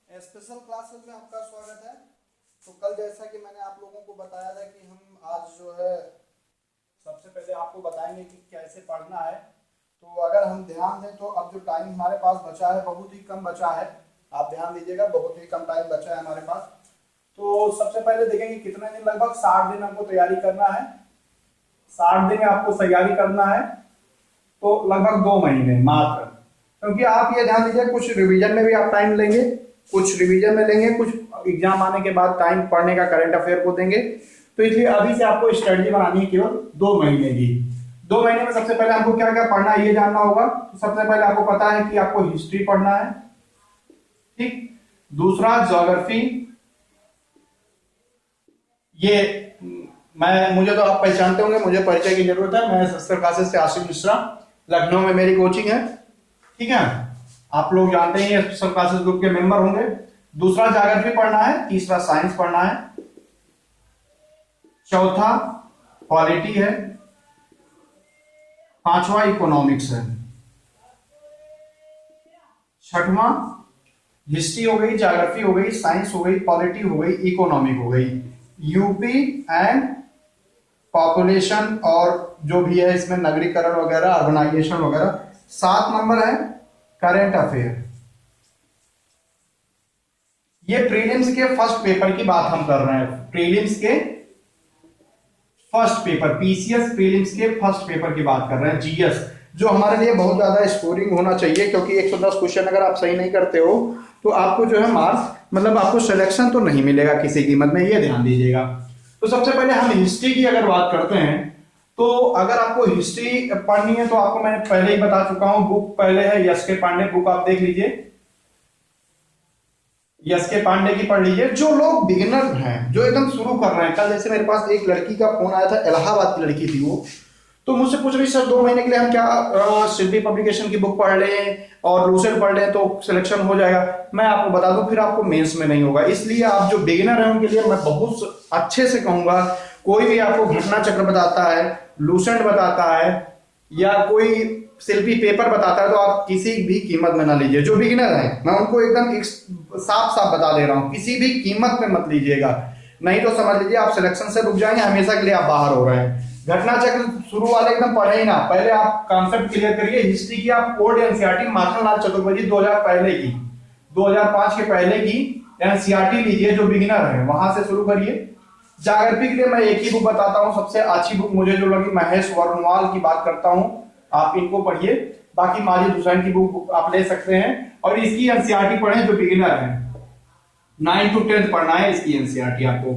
Special classes में आपका स्वागत है। तो कल जैसा कि मैंने आप लोगों को बताया था कि हम आज जो है सबसे पहले आपको बताएंगे कि कैसे पढ़ना है। तो अगर हम ध्यान दें तो अब जो टाइम हमारे पास बचा है बहुत ही कम बचा है। आप ध्यान दीजिएगा, बहुत ही कम टाइम बचा है हमारे पास। तो सबसे पहले देखेंगे कितने दिन, लगभग 60 दिन हमको तैयारी करना है। 60 दिन आपको तैयारी करना है, तो लगभग 2 महीने मात्र। क्योंकि आप ये ध्यान दीजिए, कुछ रिवीजन में भी आप टाइम लेंगे, कुछ रिवीजन में लेंगे, कुछ एग्जाम आने के बाद टाइम पढ़ने का करंट अफेयर को देंगे। तो इसलिए अभी से आपको स्ट्रेटजी बनानी है केवल 2 महीने की। 2 महीने में सबसे पहले आपको क्या क्या पढ़ना है ये जानना होगा। तो सबसे पहले आपको पता है कि आपको हिस्ट्री पढ़ना है, ठीक। दूसरा ज्योग्राफी, ये मुझे तो आप पहचानते होंगे, मुझे परिचय की जरूरत है। मैं संस्कृत क्लासेस से आशिफ मिश्रा, लखनऊ में मेरी कोचिंग है, ठीक है। आप लोग जानते हैं स्पेशल क्लासेस ग्रुप के मेंबर होंगे। दूसरा ज्योग्राफी पढ़ना है, तीसरा साइंस पढ़ना है, चौथा पॉलिटी है, पांचवा इकोनॉमिक्स है, छठवां हिस्ट्री हो गई, ज्योग्राफी हो गई, साइंस हो गई, पॉलिटी हो गई, इकोनॉमिक हो गई, यूपी एंड पॉपुलेशन और जो भी है इसमें नगरीकरण वगैरह, अर्बनाइजेशन वगैरह। 7 नंबर है करंट अफेयर। ये प्रीलिम्स के फर्स्ट पेपर की बात हम कर रहे हैं, प्रीलिम्स के फर्स्ट पेपर, पीसीएस प्रीलिम्स के फर्स्ट पेपर की बात कर रहे हैं। जीएस जो हमारे लिए बहुत ज्यादा स्कोरिंग होना चाहिए, क्योंकि 110 क्वेश्चन अगर आप सही नहीं करते हो तो आपको जो है मार्क्स, मतलब आपको सिलेक्शन तो नहीं मिलेगा किसी कीमत में, ये ध्यान दीजिएगा। तो सबसे पहले हम हिस्ट्री की अगर बात करते हैं, तो अगर आपको हिस्ट्री पढ़नी है तो आपको मैंने पहले ही बता चुका हूं, बुक पहले है यस के पांडे, बुक आप देख लीजिए, यस के पांडे की पढ़ लीजिए। जो लोग बिगिनर हैं, जो एकदम शुरू कर रहे हैं, कल जैसे मेरे पास एक लड़की का फोन आया था, इलाहाबाद की लड़की थी वो, तो मुझसे पूछ रही सर 2 महीने के लिए हम क्या शिल्पी पब्लिकेशन की बुक पढ़ लें और लूसेंट पढ़ लें तो सिलेक्शन हो जाएगा। मैं आपको बता दूं फिर आपको मेंस में नहीं होगा। इसलिए आप जो बिगिनर हैं उनके लिए मैं बहुत अच्छे से कहूंगा, कोई भी आपको घटना चक्र बताता है, लूसेंट बताता है या कोई शिल्पी पेपर बताता है, तो आप किसी भी कीमत में ना लीजिए। जो बिगिनर हैं मैं उनको एकदम साफ साफ बता दे रहा हूं, किसी भी कीमत में मत लीजिएगा, नहीं तो समझ लीजिए आप सिलेक्शन से रुक जाएंगे, हमेशा के लिए आप बाहर हो रहे हैं। घटना चक्र शुरू वाले एकदम पढ़े ही ना, पहले आप कॉन्सेप्ट क्लियर करिए। हिस्ट्री की आप ओल्ड एनसीईआरटी माखनलाल चतुर्वेदी 2000 पहले की, 2005 के पहले की एनसीईआरटी लीजिए, जो बिगिनर है वहां से शुरू करिए। ज्योग्राफी के लिए मैं एक ही बुक बताता हूँ, सबसे अच्छी बुक मुझे जो लगी, महेश वर्णवाल की बात करता हूँ, आप इनको पढ़िए। बाकी माजिद हुसैन की बुक आप ले सकते हैं और इसकी एनसीईआरटी पढ़ें जो बिगिनर है। 9 to 10 पढ़ना है इसकी एनसीईआरटी आपको,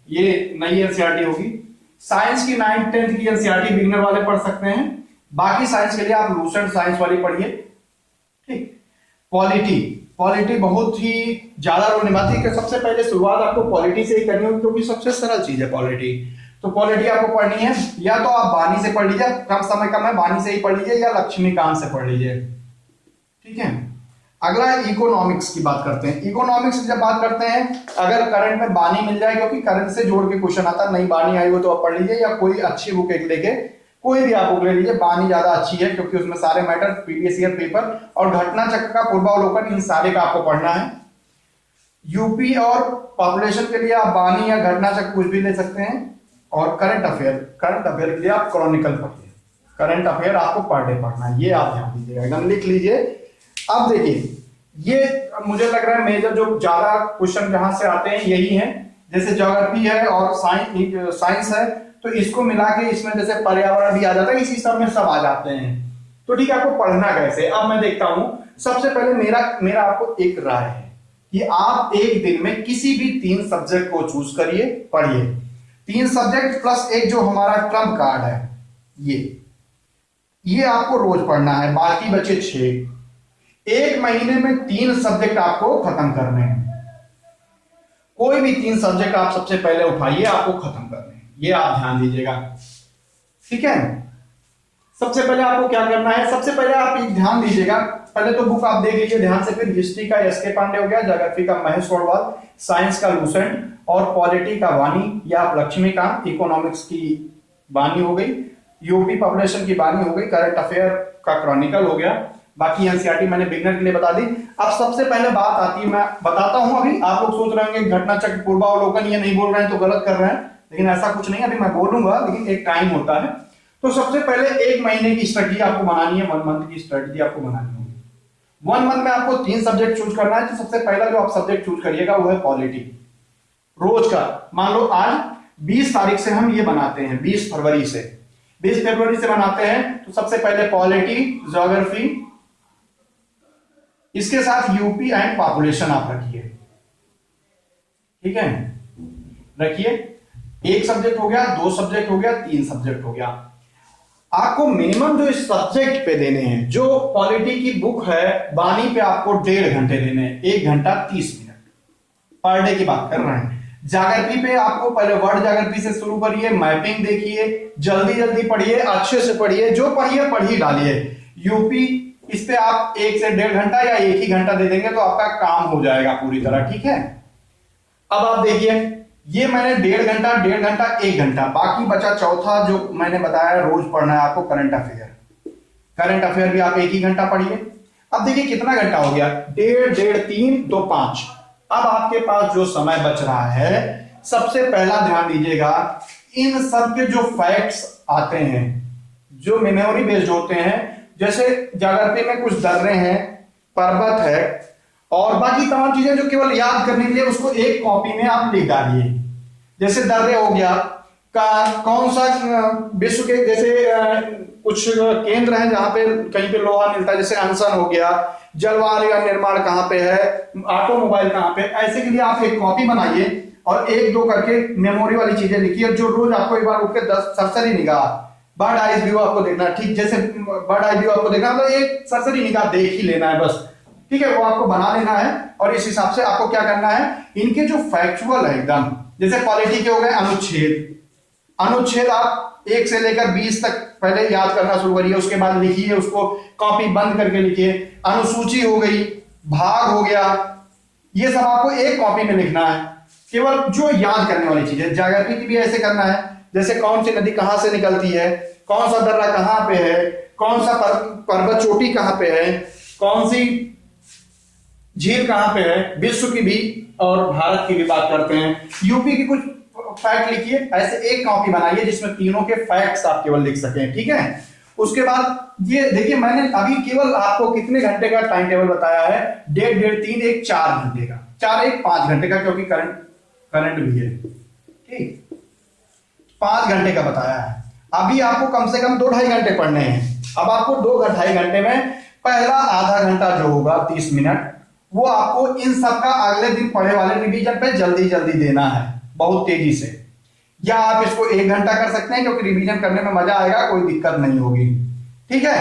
ये नई एनसीईआरटी होगी। साइंस की 9th 10th की एनसीईआरटी बिगिनर वाले पढ़ सकते हैं, बाकी साइंस के लिए आप लूसेंट साइंस वाली पढ़िए, ठीक। पॉलिटी, पॉलिटी बहुत ही ज्यादा रोल निभाती है कि सबसे पहले शुरुआत आपको पॉलिटी से ही करनी होगी, क्योंकि सबसे सरल चीज है पॉलिटी। तो पॉलिटी आपको पढ़नी है, या तो आप बानी से पढ़ लीजिए, कम समय कम है, बानी से ही पढ़ लीजिए, या लक्ष्मीकांत से पढ़ लीजिए, ठीक है। अगला है इकोनॉमिक्स की बात करते हैं। इकोनॉमिक्स जब बात करते हैं, अगर करंट में बानी मिल जाए, क्योंकि करंट से जोड़ के क्वेश्चन आता है, नई बानी आई हो तो आप पढ़ लीजिए, या कोई अच्छी बुक एक लेके कोई भी आप बुक ले लीजिए। बानी ज्यादा अच्छी है क्योंकि उसमें सारे मैटर, प्रीवियस ईयर पेपर और घटना चक्र का पूर्वावलोकन, इन सारे का आपको पढ़ना है। यूपी और पॉपुलेशन के लिए आप बानी या घटना चक्र कुछ भी ले सकते हैं। और करंट अफेयर, करंट अफेयर के लिए आप क्रॉनिकल पढ़िए, करंट अफेयर आपको पर डे पढ़ना है, ये आप ध्यान दीजिएगा, एकदम लिख लीजिए। अब देखिए, ये मुझे लग रहा है मेजर जो ज्यादा क्वेश्चन जहां से आते हैं यही हैं, जैसे ज्योग्राफी है और साइंस है, तो इसको मिला के इसमें जैसे पर्यावरण भी आ जाता है, इसी सब में सब आ जाते हैं। तो ठीक है, आपको पढ़ना कैसे, अब मैं देखता हूं। सबसे पहले मेरा आपको एक राय है कि आप एक दिन में किसी भी 3 सब्जेक्ट को चूज करिए, पढ़िए। 3 सब्जेक्ट प्लस एक जो हमारा ट्रम्प कार्ड है, ये आपको रोज पढ़ना है, बाकी बचे 6। 1 महीने में 3 सब्जेक्ट आपको खत्म करने हैं। कोई भी 3 सब्जेक्ट आप सबसे पहले उठाइए, आपको खत्म करने हैं, ये आप ध्यान दीजिएगा, ठीक है। सबसे पहले आपको क्या करना है, सबसे पहले आप एक ध्यान दीजिएगा, पहले तो बुक आप देख लीजिए ध्यान से। फिर हिस्ट्री का एस के पांडे हो गया, ज्योग्राफी का महेश वर्णवाल, साइंस का लूसेंट और पॉलिटी का वानी या लक्ष्मीकांत, इकोनॉमिक्स की वानी हो गई, यूपी पॉपुलेशन की वानी हो गई, करंट अफेयर का क्रॉनिकल हो गया, बाकी एनसीईआरटी मैंने बिगनर के लिए बता दी। अब सबसे पहले बात आती है, मैं बताता हूं, अभी आप लोग सोच रहे होंगे घटना चक्र पूर्वावलोकन ये नहीं बोल रहे हैं तो गलत कर रहे हैं, लेकिन ऐसा कुछ नहीं, अभी मैं बोलूंगा, लेकिन एक टाइम होता है। तो सबसे पहले एक महीने की स्ट्रेटजी आपको बनानी है, 1 मंथ की स्ट्रेटजी आपको बनानी होगी। 1 मंथ में आपको 3 सब्जेक्ट चूज करना है। तो सबसे पहला जो आप सब्जेक्ट चूज करिएगा वो है पॉलिटी। रोज का, मान लो आज 20 तारीख से हम ये बनाते हैं, 20 फरवरी से बनाते हैं। तो सबसे पहले पॉलिटी, ज्योग्राफी, इसके साथ यूपी एंड पॉपुलेशन आप रखिए, ठीक है, रखिए। 1 सब्जेक्ट हो गया, 2 सब्जेक्ट हो गया, 3 सब्जेक्ट हो गया। आपको मिनिमम जो इस सब्जेक्ट पे देने हैं, जो पॉलिटी की बुक है बानी पे आपको 1.5 घंटे देने हैं, 1 घंटा 30 मिनट पर डे की बात कर रहे हैं। ज्योग्राफी पे आपको पहले वर्ड ज्योग्राफी से शुरू करिए, मैपिंग देखिए, जल्दी जल्दी पढ़िए, अच्छे से पढ़िए, जो पढ़िए पढ़ ही डालिए। यूपी, इस पे आप 1 से 1.5 घंटा या 1 ही घंटा दे देंगे तो आपका काम हो जाएगा पूरी तरह, ठीक है। अब आप देखिए, ये मैंने 1.5 घंटा 1 घंटा, बाकी बचा चौथा जो मैंने बताया रोज पढ़ना है आपको, करंट अफेयर। करंट अफेयर भी आप 1 ही घंटा पढ़िए। अब देखिए कितना घंटा हो गया, 1.5, 3, 2, 5। अब आपके पास जो समय बच रहा है, सबसे पहला ध्यान दीजिएगा, इन सब के जो फैक्ट्स आते हैं, जो मेमोरी बेस्ड होते हैं, जैसे ज्योग्राफी में कुछ दर्रे हैं, पर्वत है और बाकी तमाम चीजें जो केवल याद करने के लिए, उसको एक कॉपी में आप लिख डालिए। जैसे दर्रे हो गया, कौन सा विश्व के, जैसे कुछ केंद्र हैं जहां पे कहीं पे लोहा मिलता है, जैसे अनसन हो गया, जलवायु का निर्माण कहां पे है, ऑटोमोबाइल कहां पे, ऐसे के लिए आप एक कॉपी बनाइए और 1-2 करके मेमोरी वाली चीजें लिखिए, जो रोज आपको एक बार उठ के 10 सरसरी निगाह, बर्ड आइज व्यू आपको देखना, ठीक, जैसे बर्ड आई व्यू आपको देखना, मतलब एक सरसरी निगाह देख ही लेना है बस, ठीक है, वो आपको बना लेना है। और इस हिसाब से आपको क्या करना है, इनके जो फैक्चुअल है एकदम, जैसे पॉलिटी के हो गए अनुच्छेद आप 1 से लेकर 20 तक पहले याद करना शुरू करिए, उसके बाद लिखिए, उसको कॉपी बंद करके लिखिए। अनुसूची हो गई, भाग हो गया, ये सब आपको एक कॉपी में लिखना है, केवल जो याद करने वाली चीज है। ज्योग्राफी की भी ऐसे करना है, जैसे कौन सी नदी कहां से निकलती है, कौन सा दर्रा कहां पे है, कौन सा पर्वत चोटी कहां पे है, कौन सी झील कहां पे है, विश्व की भी और भारत की भी बात करते हैं। यूपी की कुछ फैक्ट लिखिए, ऐसे एक कॉपी बनाइए जिसमें तीनों के फैक्ट्स आप केवल लिख सकें, ठीक है। उसके बाद ये देखिए, मैंने अभी केवल आपको कितने घंटे का टाइम टेबल बताया है, 1.5, 3, 1, 4 घंटे का, 4, 1, 5 घंटे का, क्योंकि करंट भी है, ठीक, 5 घंटे का बताया है। अभी आपको कम से कम 2-2.5 घंटे पढ़ने हैं। अब आपको 2-2.5 घंटे में पहला आधा घंटा जो होगा 30 मिनट, वो आपको इन सब का अगले दिन पढ़े वाले रिवीजन पे जल्दी जल्दी देना है, बहुत तेजी से। या आप इसको 1 घंटा कर सकते हैं, क्योंकि रिवीजन करने में मजा आएगा, कोई दिक्कत नहीं होगी, ठीक है।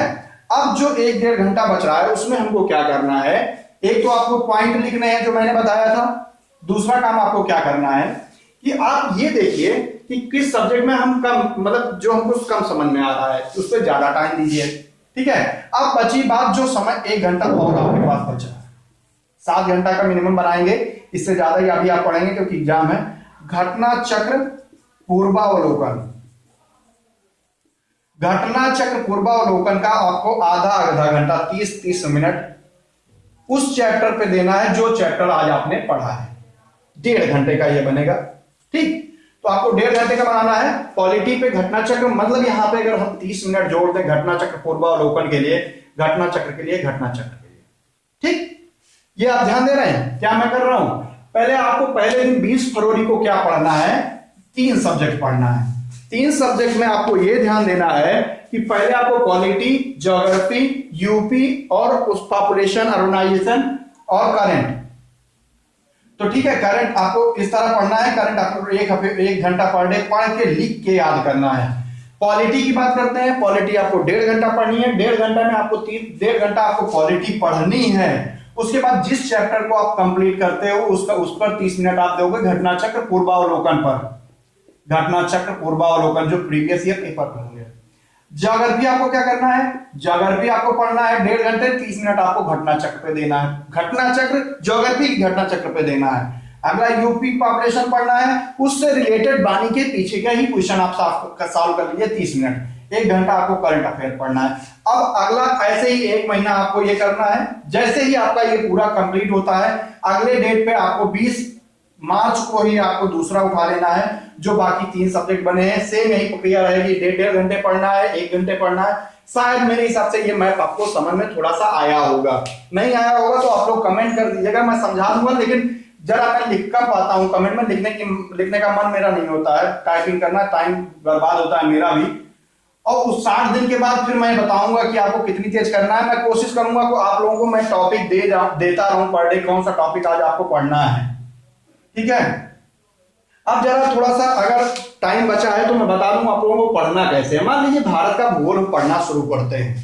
अब जो 1-1.5 घंटा बच रहा है, उसमें हमको क्या करना है, एक तो आपको पॉइंट लिखने हैं जो मैंने बताया था, दूसरा काम आपको क्या करना है कि आप ये देखिए कि किस सब्जेक्ट में हम कम, मतलब जो हमको कम समझ में आ रहा है उस पर ज्यादा टाइम दीजिए, ठीक है। अब बची बात, जो समय 1 घंटा और आपके पास बचा है, 7 घंटा का मिनिमम बनाएंगे, इससे ज्यादा ही अभी आप पढ़ेंगे क्योंकि एग्जाम है। घटना चक्र पूर्वावलोकन, घटना चक्र पूर्वावलोकन का आपको आधा घंटा 30 मिनट उस चैप्टर पे देना है जो चैप्टर आज आपने पढ़ा है। 1.5 घंटे का ये बनेगा, ठीक। तो आपको 1.5 घंटे का बनाना है। पॉलिटी पे घटना चक्र, मतलब यहां पे अगर हम 30 मिनट जोड़ दें घटना चक्र पूर्वावलोकन के लिए, घटना चक्र के लिए, घटना चक्र के लिए, ठीक। ये आप ध्यान दे रहे हैं क्या मैं कर रहा हूं। पहले आपको पहले दिन 20 फरवरी को क्या पढ़ना है, 3 सब्जेक्ट पढ़ना है। 3 सब्जेक्ट में आपको यह ध्यान देना है कि पहले आपको पॉलिटी, ज्योग्राफी, यूपी और उस पॉपुलेशन, अर्बनाइजेशन और करंट। तो ठीक है, करंट आपको इस तरह पढ़ना है, करंट आपको 1 घंटा पर डे पढ़ के लिख के याद करना है। पॉलिटी की बात करते हैं, पॉलिटी आपको 1.5 घंटा पढ़नी है। 1.5 घंटा में आपको 1.5 घंटा आपको पॉलिटी पढ़नी है। उसके बाद जिस चैप्टर को आप कंप्लीट करते हो उस पर 30 मिनट आप दोगे घटना चक्र पूर्वावलोकन पर, घटना चक्र पूर्वावलोकन जो प्रीवियस ईयर पेपर पर होंगे। ज्योग्राफी आपको क्या करना है, ज्योग्राफी आपको पढ़ना है 1.5 घंटे 30 मिनट आपको घटना चक्र पे देना है, घटना चक्र ज्योग्राफी घटना चक्र पे देना है। अगला यूपी पॉपुलेशन पढ़ना है, उससे रिलेटेड बानी के पीछे का ही क्वेश्चन आप सॉल्व कर लीजिए 30 मिनट। 1 घंटा आपको करंट अफेयर पढ़ना है। अब अगला ऐसे ही 1 महीना आपको ये करना है। जैसे ही आपका ये पूरा कंप्लीट होता है, अगले डेट पे आपको 20 मार्च को ही आपको दूसरा उठा लेना है। जो बाकी 3 सब्जेक्ट बने हैं सेम यही प्रक्रिया रहेगी, 1.5 घंटे पढ़ना है, 1 घंटे पढ़ना है। शायद मेरे हिसाब से ये मैथ आपको समझ में थोड़ा सा आया होगा, नहीं आया होगा तो आप लोग कमेंट कर दीजिएगा, मैं समझा दूंगा। लेकिन जरा मैं लिख कर पाता हूं, कमेंट में लिखने का मन मेरा नहीं होता है, टाइपिंग करना टाइम बर्बाद होता है मेरा भी। और उस 60 दिन के बाद फिर मैं बताऊंगा कि आपको कितनी तेज करना है। मैं कोशिश करूंगा कि आप लोगों को मैं टॉपिक देता रहूं पर डे, कौन सा टॉपिक आज आपको पढ़ना है, ठीक है। अब जरा थोड़ा सा अगर टाइम बचा है तो मैं बता दूं आप लोगों को पढ़ना कैसे है। मान लीजिए भारत का भूगोल हम पढ़ना शुरू करते हैं,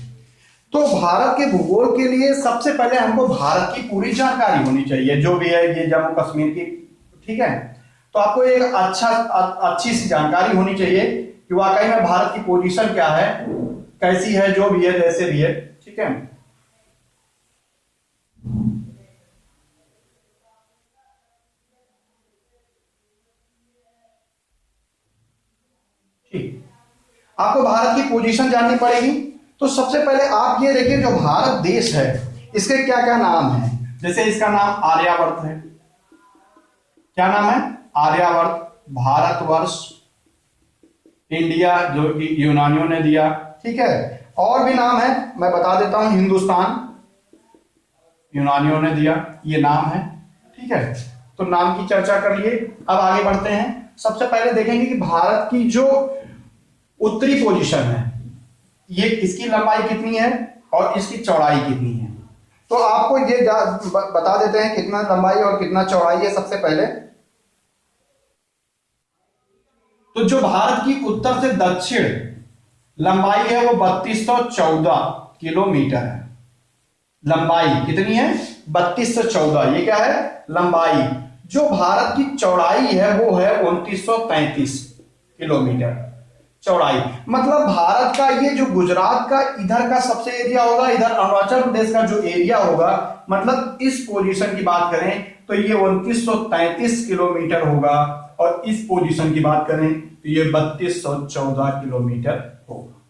तो भारत के भूगोल के लिए सबसे पहले हमको भारत की पूरी जानकारी होनी चाहिए, जो भी है ये जम्मू कश्मीर की, ठीक है। तो आपको एक अच्छी सी जानकारी होनी चाहिए कि वाकई में भारत की पोजीशन क्या है, कैसी है, जो भी है, जैसे भी है, ठीक है। ठीक, आपको भारत की पोजीशन जाननी पड़ेगी। तो सबसे पहले आप ये देखिए, जो भारत देश है इसके क्या क्या नाम है। जैसे इसका नाम आर्यावर्त है, क्या नाम है, आर्यावर्त। भारतवर्ष, इंडिया जो कि यूनानियों ने दिया, ठीक है। और भी नाम है, मैं बता देता हूं, हिंदुस्तान यूनानियों ने दिया, ये नाम है, ठीक है। तो नाम की चर्चा कर लिए। अब आगे बढ़ते हैं। सबसे पहले देखेंगे कि भारत की जो उत्तरी पोजीशन है, ये इसकी लंबाई कितनी है और इसकी चौड़ाई कितनी है। तो आपको ये बता देते हैं कितना लंबाई और कितना चौड़ाई है। सबसे पहले तो जो भारत की उत्तर से दक्षिण लंबाई है वो 3214 किलोमीटर है। लंबाई कितनी है, 3214, ये क्या है, लंबाई। जो भारत की चौड़ाई है वो है 2933 किलोमीटर चौड़ाई। मतलब भारत का ये जो गुजरात का इधर का सबसे एरिया होगा, इधर अरुणाचल प्रदेश का जो एरिया होगा, मतलब इस पोजीशन की बात करें तो ये 2933 किलोमीटर होगा, और इस पोजीशन की बात करें तो ये 3214 किलोमीटर होगा।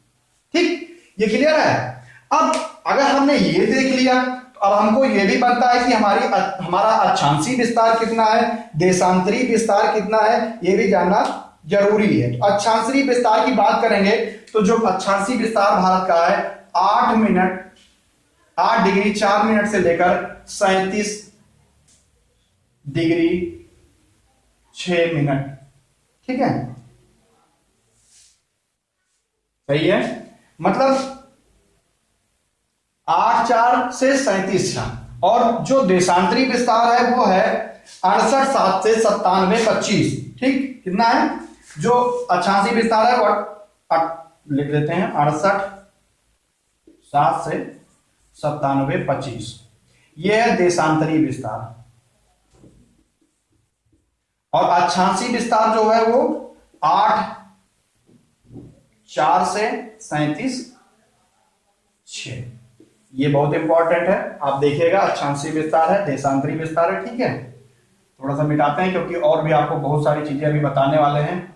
ठीक, ये क्लियर है। अब अगर हमने ये देख लिया तो अब हमको ये भी पता है कि हमारा अक्षांशीय विस्तार कितना है, देशांतरी विस्तार कितना है, ये भी जानना जरूरी है। तो अक्षांशीय विस्तार की बात करेंगे तो जो अक्षांशीय विस्तार भारत का है 8 डिग्री 4 मिनट से लेकर 37 डिग्री 6 मिनट, ठीक है, सही है। मतलब 8 से 37 और जो देशांतरी विस्तार है वो है 68 से 97 ठीक, कितना है जो अक्षांशीय विस्तार है वो लिख देते हैं 68 से 97 ये है देशांतरी विस्तार, और अक्षांशीय विस्तार जो है वो 8 से 37 ये बहुत इंपॉर्टेंट है, आप देखिएगा। अक्षांशीय विस्तार है, देशांतरी विस्तार है, ठीक है। थोड़ा सा मिटाते हैं क्योंकि और भी आपको बहुत सारी चीजें अभी बताने वाले हैं।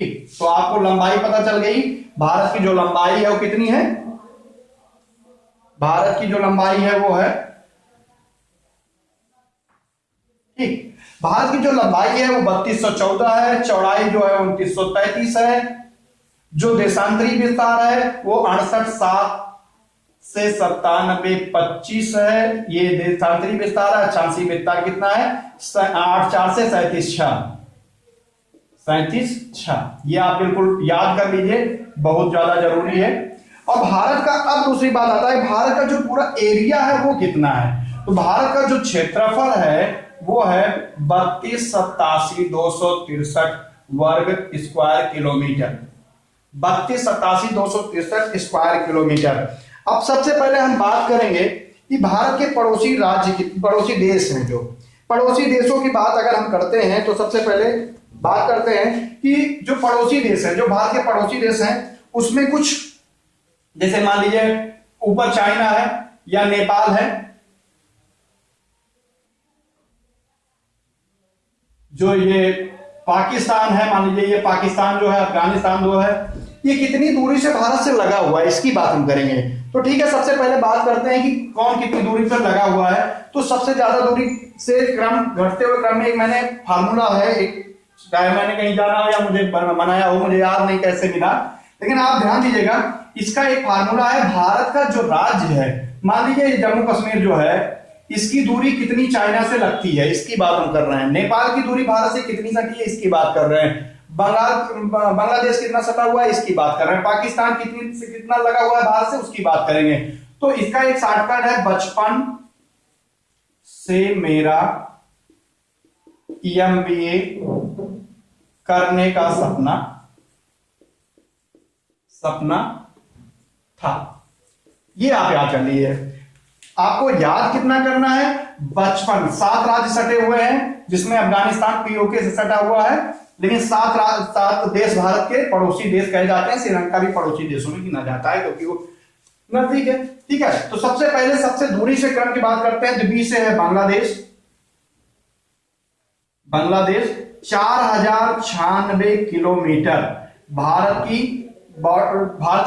ठीक, तो आपको लंबाई पता चल गई। भारत की जो लंबाई है वो कितनी है, भारत की जो लंबाई है वो है, ठीक, भारत की जो लंबाई है वो 3214 है, चौड़ाई जो है 2933 है, जो देशांतरी विस्तार है वो 68 से 97 है, ये देशांतरी विस्तार है। अक्षांशीय विस्तार कितना है 8 से 37 ये आप बिल्कुल याद कर लीजिए, बहुत ज्यादा जरूरी है। और भारत का अब दूसरी बात आता है, भारत का जो पूरा एरिया है वो कितना है। तो भारत का जो क्षेत्रफल है वो है 32,87,263 वर्ग स्क्वायर किलोमीटर, 32,87,263 स्क्वायर किलोमीटर। अब सबसे पहले हम बात करेंगे कि भारत के पड़ोसी राज्य की, पड़ोसी देश हैं, जो पड़ोसी देशों की बात अगर हम करते हैं तो सबसे पहले बात करते हैं कि जो पड़ोसी देश है, जो भारत के पड़ोसी देश हैं उसमें कुछ, जैसे मान लीजिए ऊपर चाइना है या नेपाल है, जो ये पाकिस्तान है, मान लीजिए ये पाकिस्तान जो है, अफगानिस्तान जो है, ये कितनी दूरी से भारत से लगा हुआ है, इसकी बात हम करेंगे। तो ठीक है, सबसे पहले बात करते हैं कि कौन कितनी दूरी पर लगा हुआ है। तो सबसे ज्यादा दूरी से क्रम घटते हुए क्रम में एक मैंने फार्मूला है, एक चाहे मैंने कहीं जाना हो या मुझे बनाया हो, मुझे याद नहीं कैसे मिला, लेकिन आप ध्यान दीजिएगा इसका एक फार्मूला है। भारत का जो राज्य है, मान लीजिए जम्मू कश्मीर जो है, इसकी दूरी कितनी चाइना से लगती है, इसकी बात हम कर रहे हैं। नेपाल की दूरी भारत से कितनी सटी है, इसकी बात कर रहे हैं। बांग्लादेश कितना सटा हुआ है, इसकी बात कर रहे हैं। पाकिस्तान कितनी से कितना लगा हुआ है भारत से, उसकी बात करेंगे। तो इसका एक शॉर्टकट है, बचपन से मेरा एमबीए करने का सपना था। ये आप याद कर लीजिए। आपको याद कितना करना है, बचपन। 7 राज्य सटे हुए हैं, जिसमें अफगानिस्तान पीओके से सटा हुआ है, लेकिन 7 देश भारत के पड़ोसी देश कहे जाते हैं। श्रीलंका भी पड़ोसी देशों में गिना जाता है क्योंकि वो नजदीक है। ठीक है, तो सबसे पहले सबसे दूरी से क्रम की बात करते हैं। तो बी से है बांग्लादेश। बांग्लादेश 4096 किलोमीटर भारत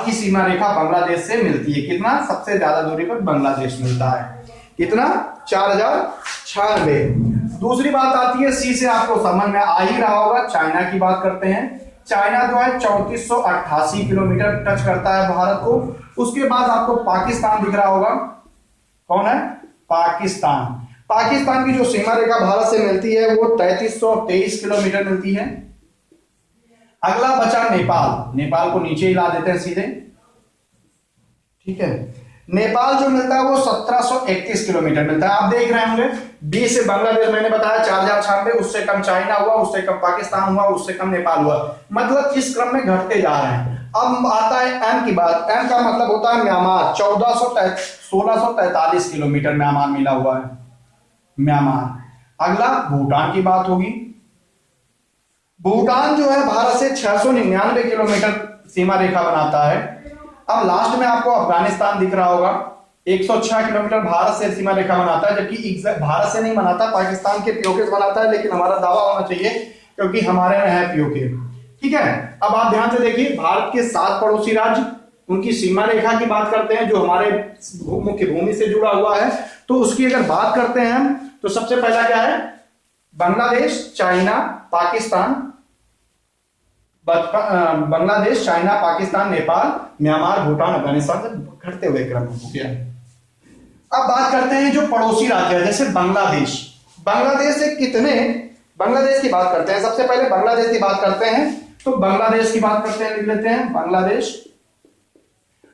की सीमा रेखा बांग्लादेश से मिलती है। कितना, सबसे ज्यादा दूरी पर बांग्लादेश मिलता है। कितना, 4096। दूसरी बात आती है सी से, आपको समझ में आ ही रहा होगा, चाइना की बात करते हैं। चाइना जो है 3488 किलोमीटर टच करता है भारत को। उसके बाद आपको पाकिस्तान दिख रहा होगा। कौन है, पाकिस्तान। पाकिस्तान की जो सीमा रेखा भारत से मिलती है वो 3323 किलोमीटर मिलती है। अगला बचा नेपाल। नेपाल को नीचे ही ला देते हैं सीधे। ठीक है, नेपाल जो मिलता है वो 1731 किलोमीटर मिलता है। आप देख रहे होंगे, बी से बांग्लादेश मैंने बताया 4096, उससे कम चाइना हुआ, उससे कम पाकिस्तान हुआ, उससे कम नेपाल हुआ। मतलब इस क्रम में घटते जा रहे हैं। अब आता है एम की बात। एम का मतलब होता है म्यांमार। 1643 किलोमीटर म्यांमार मिला हुआ है, म्यांमार। अगला भूटान की बात होगी। भूटान जो है भारत से 699 किलोमीटर सीमा रेखा बनाता है। अब लास्ट में आपको अफगानिस्तान दिख रहा होगा, 106 किलोमीटर भारत से सीमा रेखा बनाता है, जबकि भारत से नहीं बनाता, पाकिस्तान के पीओके से बनाता है। लेकिन हमारा दावा होना चाहिए क्योंकि हमारे में है पीओके। ठीक है, अब आप ध्यान से देखिए, भारत के 7 पड़ोसी राज्य, उनकी सीमा रेखा की बात करते हैं जो हमारे मुख्य भूमि से जुड़ा हुआ है। तो उसकी अगर बात करते हैं हम, तो सबसे पहला क्या है, Bangladesh, China, Pakistan, Bangladesh, China, Pakistan, Nepal, Myanmar, Bhutan, Afghanistan से घटते हुए क्रम हो गया। अब बात करते हैं जो पड़ोसी राज्य है, जैसे बांग्लादेश। बांग्लादेश से कितने, बांग्लादेश की बात करते हैं। सबसे पहले बांग्लादेश की बात करते हैं, तो बांग्लादेश की बात करते हैं, लिख लेते हैं बांग्लादेश।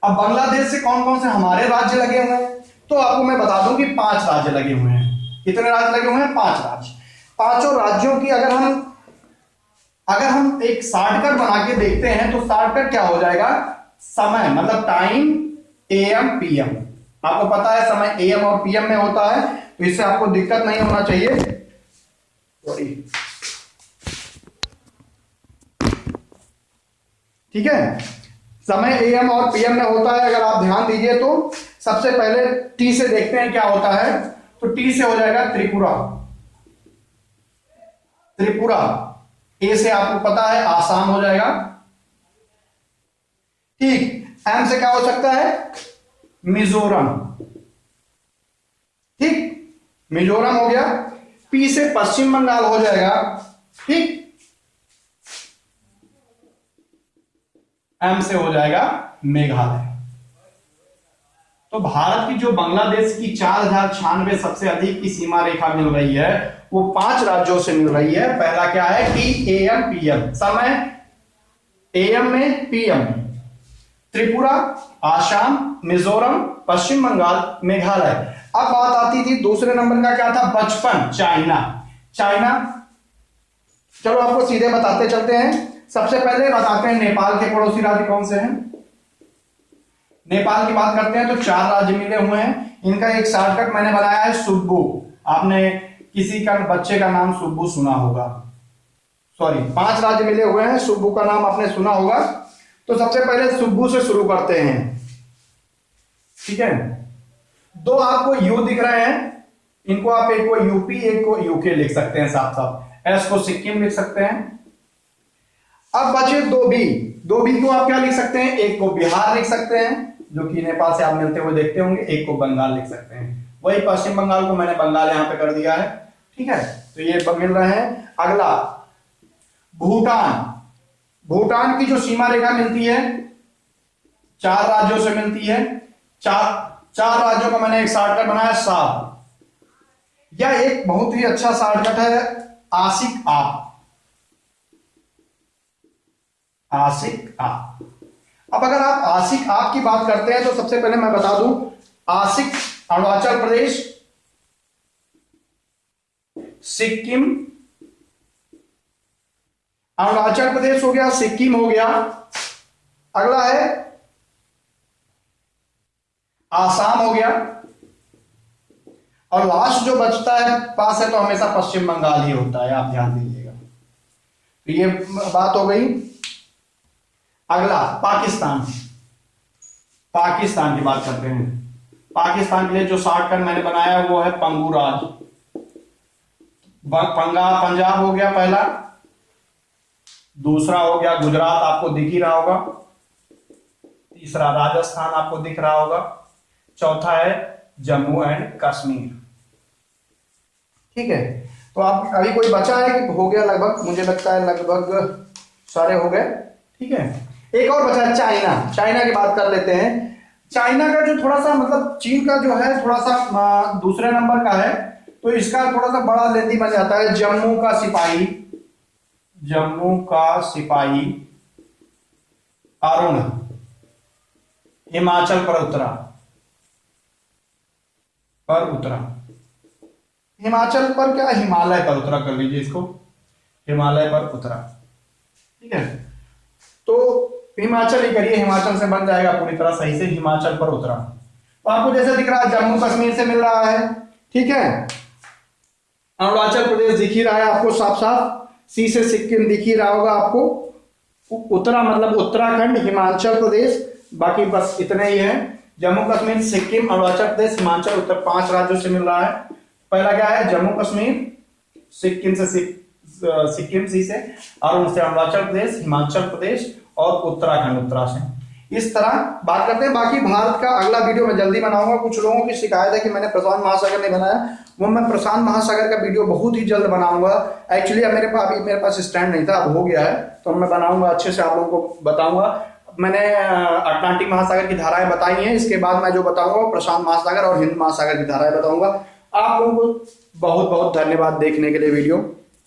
अब बांग्लादेश से कौन कौन से हमारे राज्य लगे हुए हैं, तो आपको मैं बता दूं कि 5 राज्य लगे हुए हैं। कितने राज्य लगे हुए हैं, 5 राज्य। पांचों राज्यों की अगर हम एक शॉर्टकट बना के देखते हैं, तो शॉर्टकट क्या हो जाएगा, समय मतलब टाइम, एएम पीएम। आपको पता है समय एएम और पीएम में होता है, तो इससे आपको दिक्कत नहीं होना चाहिए। ठीक है, समय एएम और पीएम में होता है। अगर आप ध्यान दीजिए तो सबसे पहले टी से देखते हैं क्या होता है। तो टी से हो जाएगा त्रिपुरा। त्रिपुरा। ए से आपको पता है आसाम हो जाएगा। ठीक, एम से क्या हो सकता है, मिजोरम। ठीक, मिजोरम हो गया। पी से पश्चिम बंगाल हो जाएगा। ठीक, एम से हो जाएगा मेघालय। तो भारत की जो बांग्लादेश की 4096 सबसे अधिक की सीमा रेखा मिल रही है, वो 5 राज्यों से मिल रही है। पहला क्या है, टी एएम पीएम, समय एएम में, पीएम में। त्रिपुरा, आसाम, मिजोरम, पश्चिम बंगाल, मेघालय। अब बात आती थी दूसरे नंबर का, क्या था, बचपन, चाइना। चाइना, चलो आपको सीधे बताते चलते हैं। सबसे पहले बताते हैं नेपाल के पड़ोसी राज्य कौन से हैं। नेपाल की बात करते हैं तो 4 राज्य मिले हुए हैं। इनका एक शॉर्टकट मैंने बनाया है, सुब्बू। आपने किसी का बच्चे का नाम सुब्बू सुना होगा, सॉरी 5 राज्य मिले हुए हैं, सुब्बू का नाम आपने सुना होगा। तो सबसे पहले सुब्बू से शुरू करते हैं। ठीक है, 2 आपको यू दिख रहे हैं, इनको आप एक को यूपी एक को यूके लिख सकते हैं साथ साथ। एस को सिक्किम लिख सकते हैं। अब बचे दो बी। दो बी को आप क्या लिख सकते हैं, एक को बिहार लिख सकते हैं जो कि नेपाल से आप मिलते हुए देखते होंगे, एक को बंगाल लिख सकते हैं। वही पश्चिम बंगाल को मैंने बंगाल यहां पे कर दिया है, ठीक है। तो ये मिल रहे हैं। अगला भूटान। भूटान की जो सीमा रेखा मिलती है 4 राज्यों से मिलती है। चार राज्यों का मैंने एक शॉर्टकट बनाया, सात। यह एक बहुत ही अच्छा शॉर्टकट है, आशिक आप। आशिक आप। अब अगर आप आशिक आप की बात करते हैं तो सबसे पहले मैं बता दूं, आशिक अरुणाचल प्रदेश, सिक्किम, अरुणाचल प्रदेश हो गया, सिक्किम हो गया। अगला है आसाम हो गया, और लास्ट जो बचता है पास है तो हमेशा पश्चिम बंगाल ही होता है, आप ध्यान दीजिएगा। तो ये बात हो गई। अगला पाकिस्तान। पाकिस्तान की बात करते हैं। पाकिस्तान के लिए जो शॉर्टकट मैंने बनाया है वो है पंगुराज। पंजाब हो गया पहला, दूसरा हो गया गुजरात, आपको दिख ही रहा होगा, तीसरा राजस्थान आपको दिख रहा होगा, चौथा है जम्मू एंड कश्मीर, ठीक है। तो आप अभी कोई बचा है कि हो गया लगभग, मुझे लगता है लगभग सारे हो गए, ठीक है। एक और बचा है चाइना। चाइना की बात कर लेते हैं। चाइना का जो थोड़ा सा मतलब चीन का जो है थोड़ा सा दूसरे नंबर का है, तो इसका थोड़ा सा बड़ा लेंदी बन जाता है। जम्मू का सिपाही, जम्मू का सिपाही अरुण हिमाचल पर उतरा, हिमाचल पर क्या, हिमालय पर उतरा कर लीजिए इसको, हिमालय पर उतरा, ठीक है। तो हिमाचल ही करिए, हिमाचल से बन जाएगा पूरी तरह सही से, हिमाचल पर उतरा। तो आपको जैसे दिख रहा है जम्मू कश्मीर से मिल रहा है, ठीक है। अरुणाचल प्रदेश दिख ही रहा है आपको साफ साफ, सी से सिक्किम दिख ही रहा होगा आपको, उत्तरा मतलब उत्तराखंड, हिमाचल प्रदेश, बाकी बस इतने ही है। जम्मू कश्मीर, सिक्किम, अरुणाचल प्रदेश, हिमाचल, उत्तर, 5 राज्यों से मिल रहा है। पहला क्या है, जम्मू कश्मीर, सिक्किम से सिक्किम सी से, और उनसे अरुणाचल प्रदेश, हिमाचल प्रदेश और उत्तराखंड, उत्तराखंड। इस तरह बात करते हैं। बाकी भारत का अगला वीडियो मैं जल्दी बनाऊंगा। कुछ लोगों की शिकायत है कि मैंने प्रशांत महासागर नहीं बनाया, वो मैं प्रशांत महासागर का वीडियो बहुत ही जल्द बनाऊंगा। एक्चुअली अब मेरे पास स्टैंड नहीं था, अब हो गया है, तो मैं बनाऊंगा अच्छे से, आप लोगों को बताऊंगा। मैंने अटलांटिक महासागर की धाराएं बताई हैं, इसके बाद मैं जो बताऊंगा प्रशांत महासागर और हिंद महासागर की धाराएं बताऊंगा। आप लोगों को बहुत बहुत धन्यवाद देखने के लिए वीडियो।